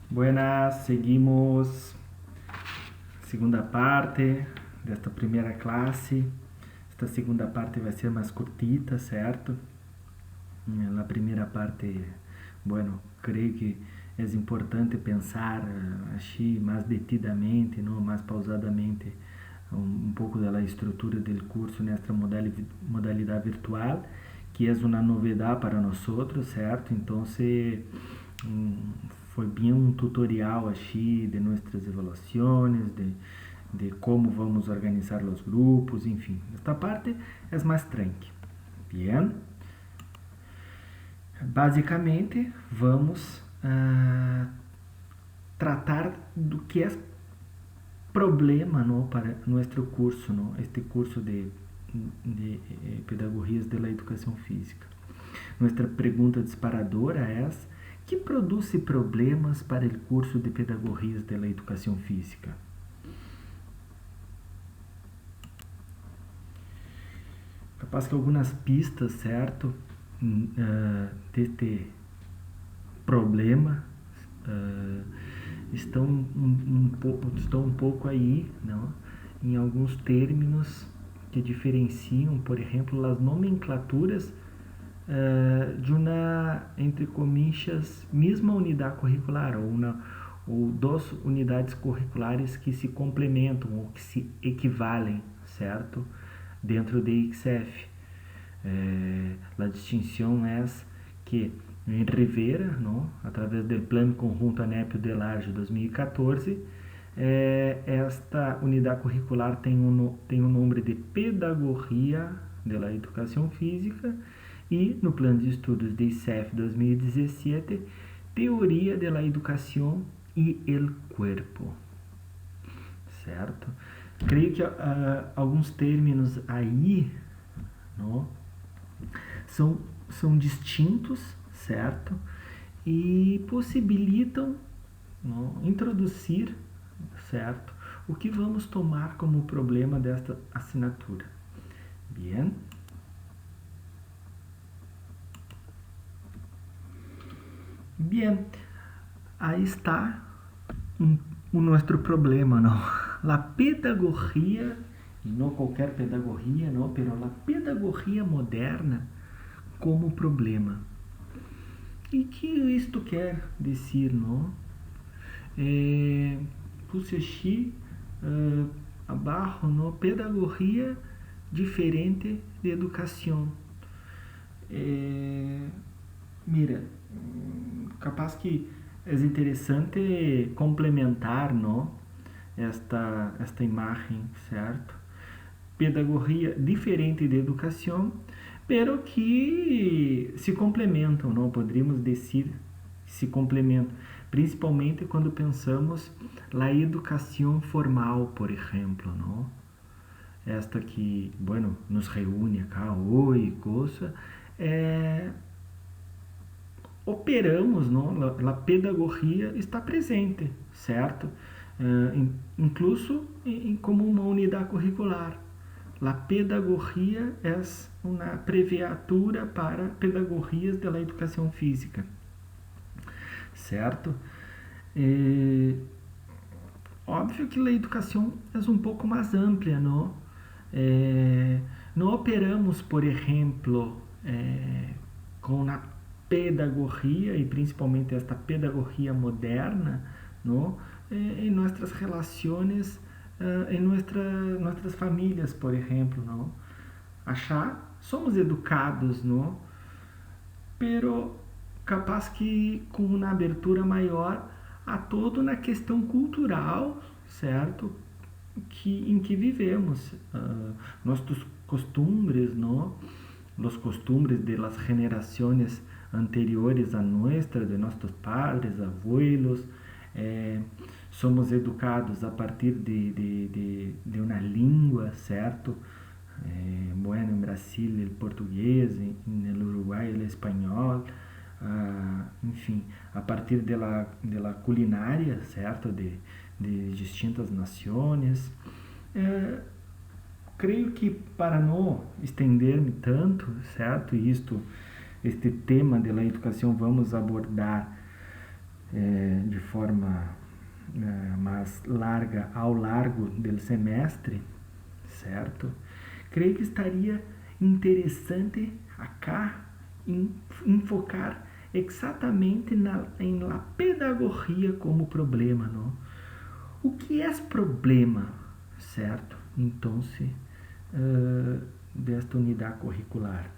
Buenas, seguimos segunda parte desta primeira classe. Esta segunda parte vai ser mais curtita, certo? Na primeira parte, bueno, creio que é importante pensar assim mais detidamente, não, mais pausadamente um pouco da estrutura do curso nesta modalidade virtual, que é uma novidade para nós, certo? Então, foi bem um tutorial assim de nossas avaliações, de como vamos organizar os grupos, enfim. Esta parte é mais tranquila. Bien. Basicamente, vamos tratar do que é problema, ¿no?, para nosso curso, ¿no?, este curso de pedagogias de la educação física. Nossa pergunta disparadora é: que produz problemas para o curso de pedagogias de la educação física? Capaz que algumas pistas, certo, deste problema estão um pouco aí, não? Em alguns termos que diferenciam, por exemplo, as nomenclaturas de uma, entre comillas, mesma unidade curricular ou duas unidades curriculares que se complementam ou que se equivalem, certo? Dentro de ICF. A distinção é que em Rivera, não, através do Plano Conjunto ANEP de Laje 2014, esta unidade curricular tem o nome de Pedagogia de la Educação Física, e no Plano de Estudos de ICEF 2017, Teoria de la Educação e el Cuerpo. Certo? Creio que alguns termos aí, não, são distintos, certo? E possibilitam, não, introduzir, certo, o que vamos tomar como problema desta assinatura. Bien. Bien, aí está o nosso problema, não? A pedagogia, e não qualquer pedagogia, não, pero a pedagogia moderna como problema. E que isto quer dizer, não? Puse aqui abaixo, não, pedagogia diferente de educação. Mira, capaz que é interessante complementar, não, esta imagem, certo? Pedagogia diferente de educação, pero que se complementam, não? Poderíamos dizer se complementam, principalmente quando pensamos na educação formal, por exemplo, não? Esta que, bueno, nos reúne acá hoje, coisa, operamos, não? A pedagogia está presente, certo? Incluso como uma unidade curricular. A pedagogia é uma abreviatura para pedagogias da educação física, certo? Óbvio que a educação é um pouco mais ampla, não? Não operamos, por exemplo, com a pedagogia, e principalmente esta pedagogia moderna, não, em nossas relações, em nossas famílias, por exemplo, não. Somos educados, não, pero capaz que com uma abertura maior a toda na questão cultural, certo? Em que vivemos, nossos costumes, não, os costumes de las gerações anteriores a nuestra, de nossos padres, abuelos. Somos educados a partir de uma língua, certo? Bueno, em Brasil, o português, no Uruguai, o espanhol, enfim, a partir de la culinária, certo? De distintas nações. Creio que para não estender-me tanto, certo? Este tema da educação vamos abordar de forma mais larga ao largo do semestre, certo? Creio que estaria interessante acá enfocar exatamente em la pedagogia como problema, não? O que é problema, certo? Então, desta unidade curricular.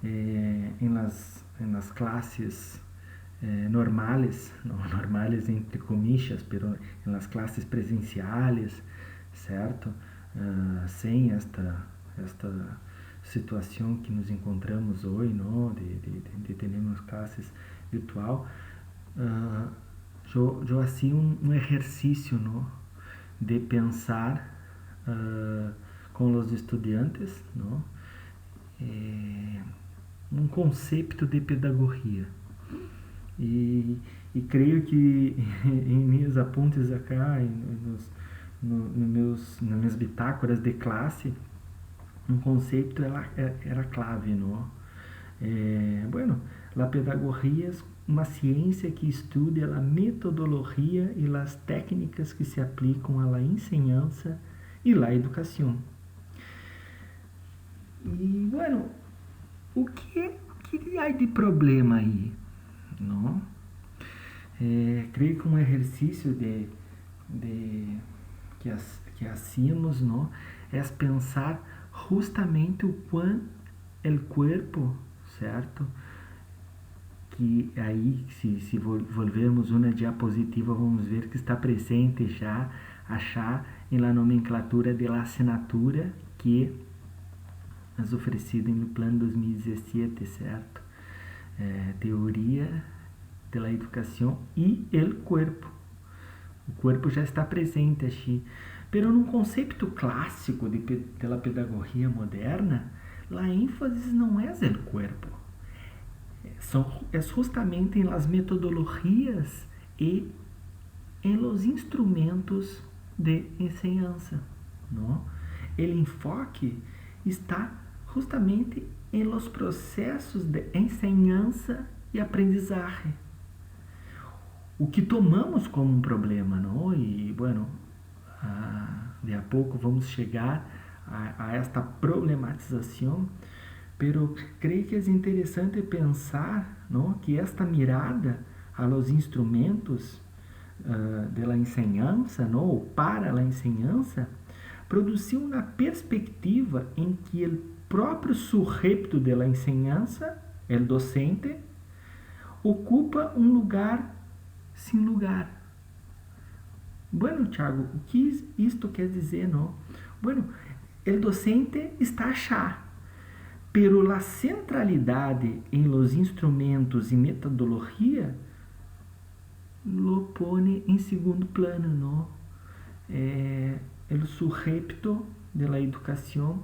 Em las classes normales, no normales entre comillas, pero en las clases presenciales, certo? Sem esta situação que nos encontramos hoje, não? De termos classes virtual, eu assim um exercício, não? De pensar com os estudantes, não? Um conceito de pedagogia. E creio que em meus apontes acá, nas minhas bitácoras de classe, um conceito era clave, não? Bueno, a pedagogia é uma ciência que estuda a metodologia e as técnicas que se aplicam à enseñança e à educação. E, bueno, o que há de problema aí? Não? Creio que um exercício que hacíamos, não, é pensar justamente o quão o corpo, certo? Que aí, se volvermos uma diapositiva, vamos ver que está presente já na nomenclatura da assinatura que é oferecida no plano 2017, certo? Teoria da educação e o corpo. O corpo já está presente aqui. Pero num conceito clássico da pedagogia moderna, a ênfase não é o corpo. É justamente nas metodologias e em los instrumentos de enseñanza, não? O enfoque está justamente em los processos de enseñanza e aprendizagem. O que tomamos como um problema, não? E, bueno, de a pouco vamos chegar a esta problematização, pero creio que é interessante pensar, não, que esta mirada a los instrumentos de la enseñanza, não, ou para a enseñanza, produziu uma perspectiva em que o próprio sujeito de la enseñanza, o docente, ocupa um lugar sem lugar. Bueno, Thiago, o que isto quer dizer, não? Bueno, o docente está achar, pero a centralidade em los instrumentos e metodologia lo pone em segundo plano, não? O sujeito da educação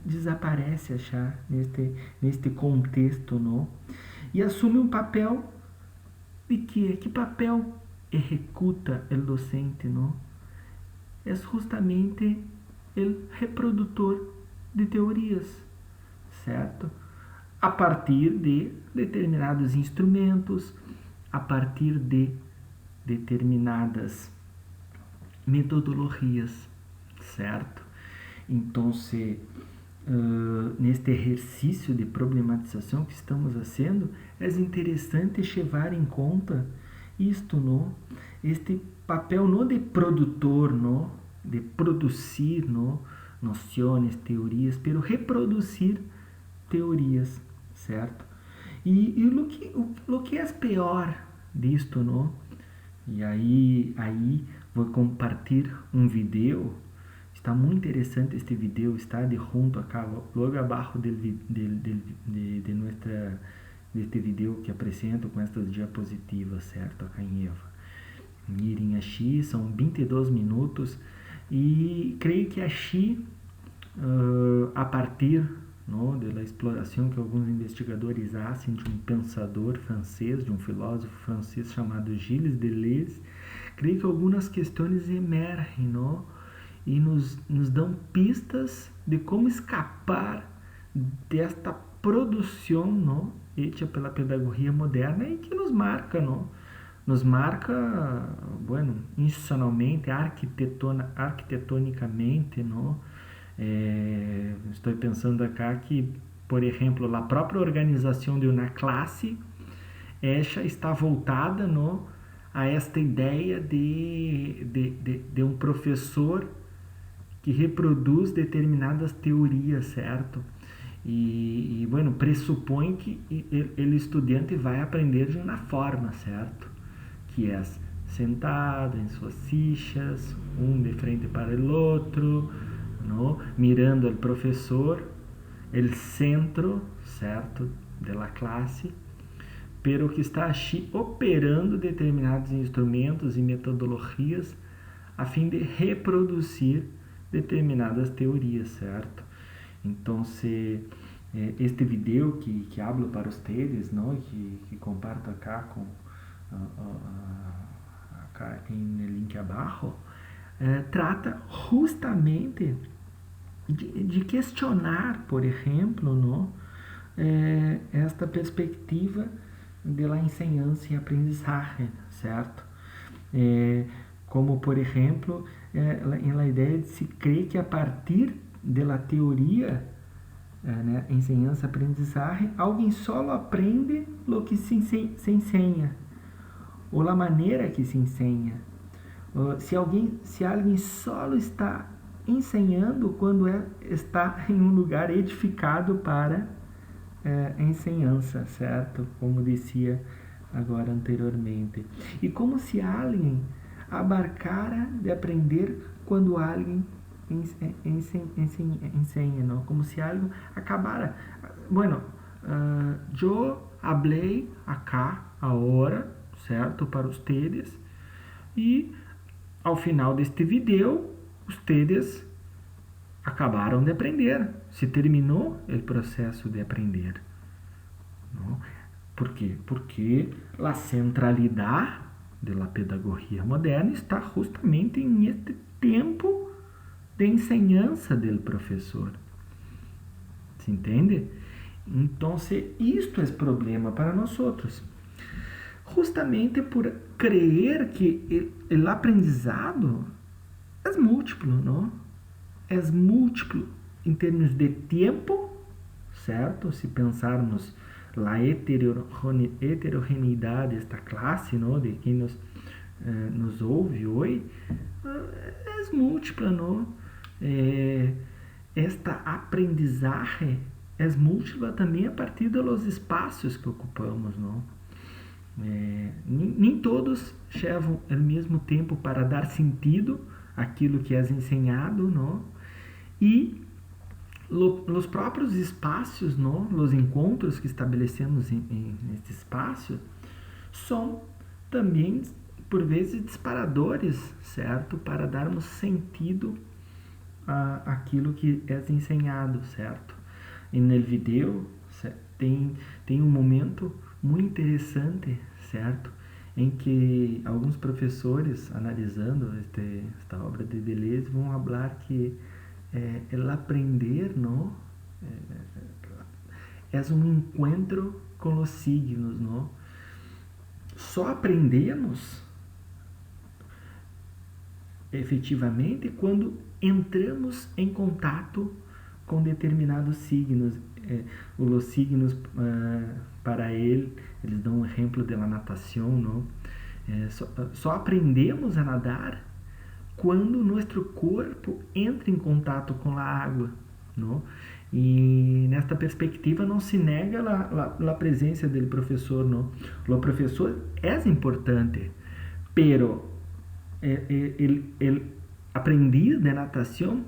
desaparece achar neste contexto, não? E assume um papel de que papel executa o docente, não? É justamente o reprodutor de teorias, certo? A partir de determinados instrumentos, a partir de determinadas metodologias, certo? Então, neste exercício de problematização que estamos fazendo, é interessante levar em conta isto, não? Este papel não de produtor, não? De produzir, não? Noções, teorias, pero reproduzir teorias, certo? E o que é pior disto, não? E aí vou compartilhar um vídeo. Está muito interessante este vídeo, está de junto acá, logo abaixo deste vídeo que apresento com estas diapositivas, certo? Acá em Eva. Mirem aqui, são 22 minutos e creio que aqui, a partir, não, da exploração que alguns investigadores fazem de um pensador francês, de um filósofo francês chamado Gilles Deleuze, creio que algumas questões emergem, não? E nos dão pistas de como escapar desta produção, não, hecha pela pedagogia moderna y que nos marca, ¿no? Nos marca, bueno, institucionalmente, arquitetonicamente, ¿no? Estou pensando acá que, por exemplo, a própria organização de uma classe, esta está voltada, ¿no?, a esta ideia de um professor que reproduz determinadas teorias, certo? Bueno, pressupõe que o estudante vai aprender de uma forma, certo? Que é sentado em suas fichas, de frente para o outro, ¿no?, mirando al profesor, el centro, certo, de la classe, pero que está allí operando determinados instrumentos e metodologias a fim de reproduzir determinadas teorias, certo? Então, este vídeo que hablo para vocês, ¿no?, que comparto acá acá em link abaixo, trata justamente de questionar, por exemplo, ¿no?, esta perspectiva de la enseñanza e aprendizagem, certo? Como, por exemplo, em la ideia de se crer que a partir de la teoria, né, enseñanza aprendizagem, alguém só aprende o que se ensina, ou a maneira que se ensina. Se alguém só está ensinando quando está em um lugar edificado para ensinança, certo? Como dizia agora anteriormente. E como se alguém abarcara de aprender quando alguém ensina, não? Como se algo acabara. Bueno, eu hablei acá agora, certo, para vocês, e ao final deste vídeo, vocês acabaram de aprender. Se terminou o processo de aprender. Não? Por quê? Porque a centralidade da pedagogia moderna está justamente em este tempo de enseñança do professor. Se entende? Então, isto é problema para nós outros. Justamente por crer que o aprendizado é múltiplo, não? É múltiplo em termos de tempo, certo? Se pensarmos na heterogeneidade desta classe, não? De quem nos ouve hoje, é múltipla, não? Esta aprendizagem é múltipla também a partir dos espaços que ocupamos, não? Nem todos levam o mesmo tempo para dar sentido àquilo que é ensinado, não? E os próprios espaços, não? Os encontros que estabelecemos neste espaço são também, por vezes, disparadores, certo? Para darmos sentido àquilo que é ensinado, certo? E no vídeo tem um momento muito interessante, certo? Em que alguns professores, analisando esta obra de Deleuze, vão falar que el aprender, não? É um encontro com os signos, não? Só aprendemos efetivamente quando entramos em contato com determinados signos. Os signos, para eles dão um exemplo da natação, não? Só aprendemos a nadar quando nosso corpo entra em contato com a água, não? E nesta perspectiva não se nega a presença do professor, não? O professor é importante, pero el aprendiz de natação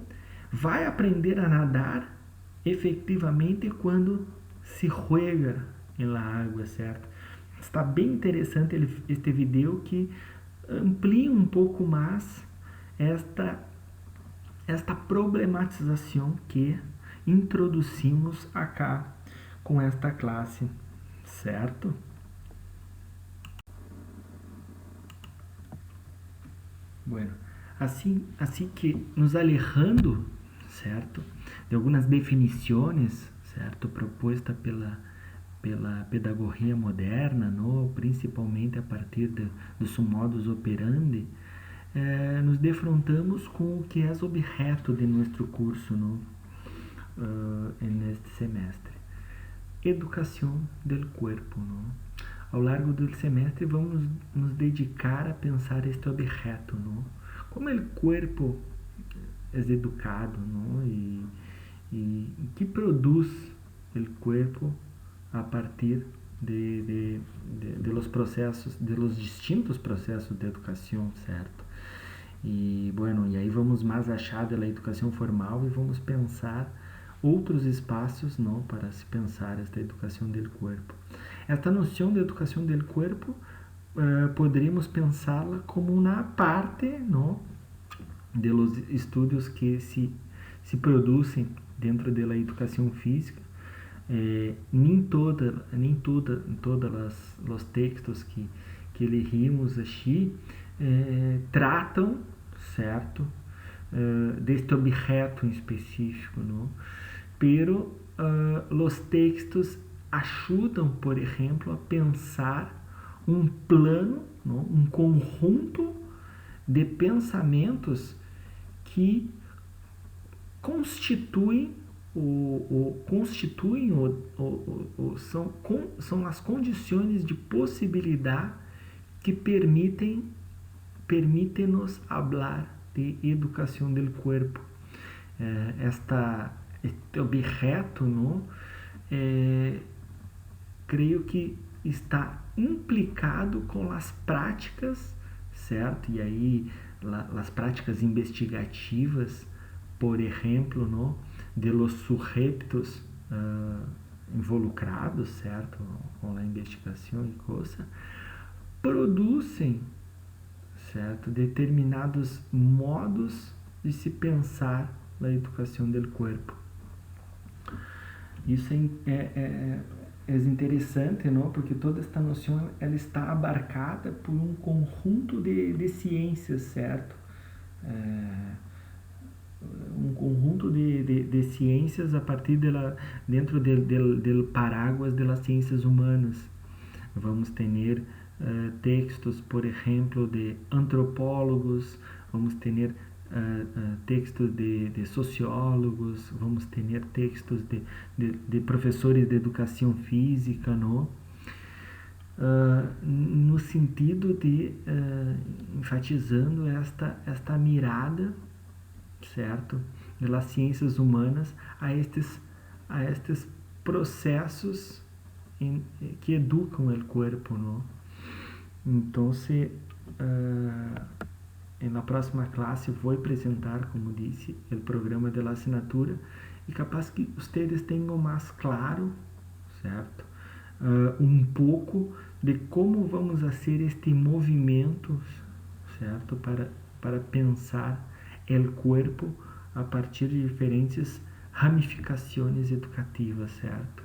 vai aprender a nadar efetivamente quando se juega na água, certo? Está bem interessante este vídeo que amplia um pouco mais esta problematização que introduzimos acá com esta classe, certo? Bueno, assim que nos alejando, certo, de algumas definições, certo, proposta pela pedagogia moderna, não? Principalmente a partir dos modus operandi, nos defrontamos com o que é o objeto de nosso curso, não? Neste semestre. Educação do corpo, não? Ao largo do semestre vamos nos dedicar a pensar este objeto, não? Como o corpo é educado, não? E que produz o corpo a partir de los processos, de los distintos processos de educação, certo? E aí vamos mais achar da educação formal e vamos pensar outros espaços, não, para se pensar esta educação do corpo. Esta noção de educação do corpo poderíamos pensá-la como uma parte, não, de los estudos que se produzem dentro da educação física. Nem todos os textos que elegimos aqui tratam, certo, deste objeto em específico, não? Pero os textos ajudam, por exemplo, a pensar um plano, não? Um conjunto de pensamentos que são as condições de possibilidade que permitem-nos falar de educação do corpo. Este objeto, não, creio que está implicado com as práticas, certo? E aí, as práticas investigativas, por exemplo, não, de los sujetos involucrados, certo? Com a investigação e coisa, produzem, certo, determinados modos de se pensar a educação do corpo. Isso é interessante, não? Porque toda esta noção ela está abarcada por um conjunto de ciências, certo? Um conjunto de ciências a partir dentro do paraguas das ciências humanas. Vamos ter textos, por exemplo, de antropólogos, vamos ter textos de sociólogos, vamos ter textos de professores de educação física, não? No sentido de enfatizando esta mirada, certo, das ciências humanas a estes processos que educam o corpo, não? Então, na próxima classe vou apresentar, como disse, o programa de la assinatura e capaz que vocês tenham mais claro, certo, um pouco de como vamos fazer este movimento, certo, para pensar o corpo a partir de diferentes ramificações educativas, certo?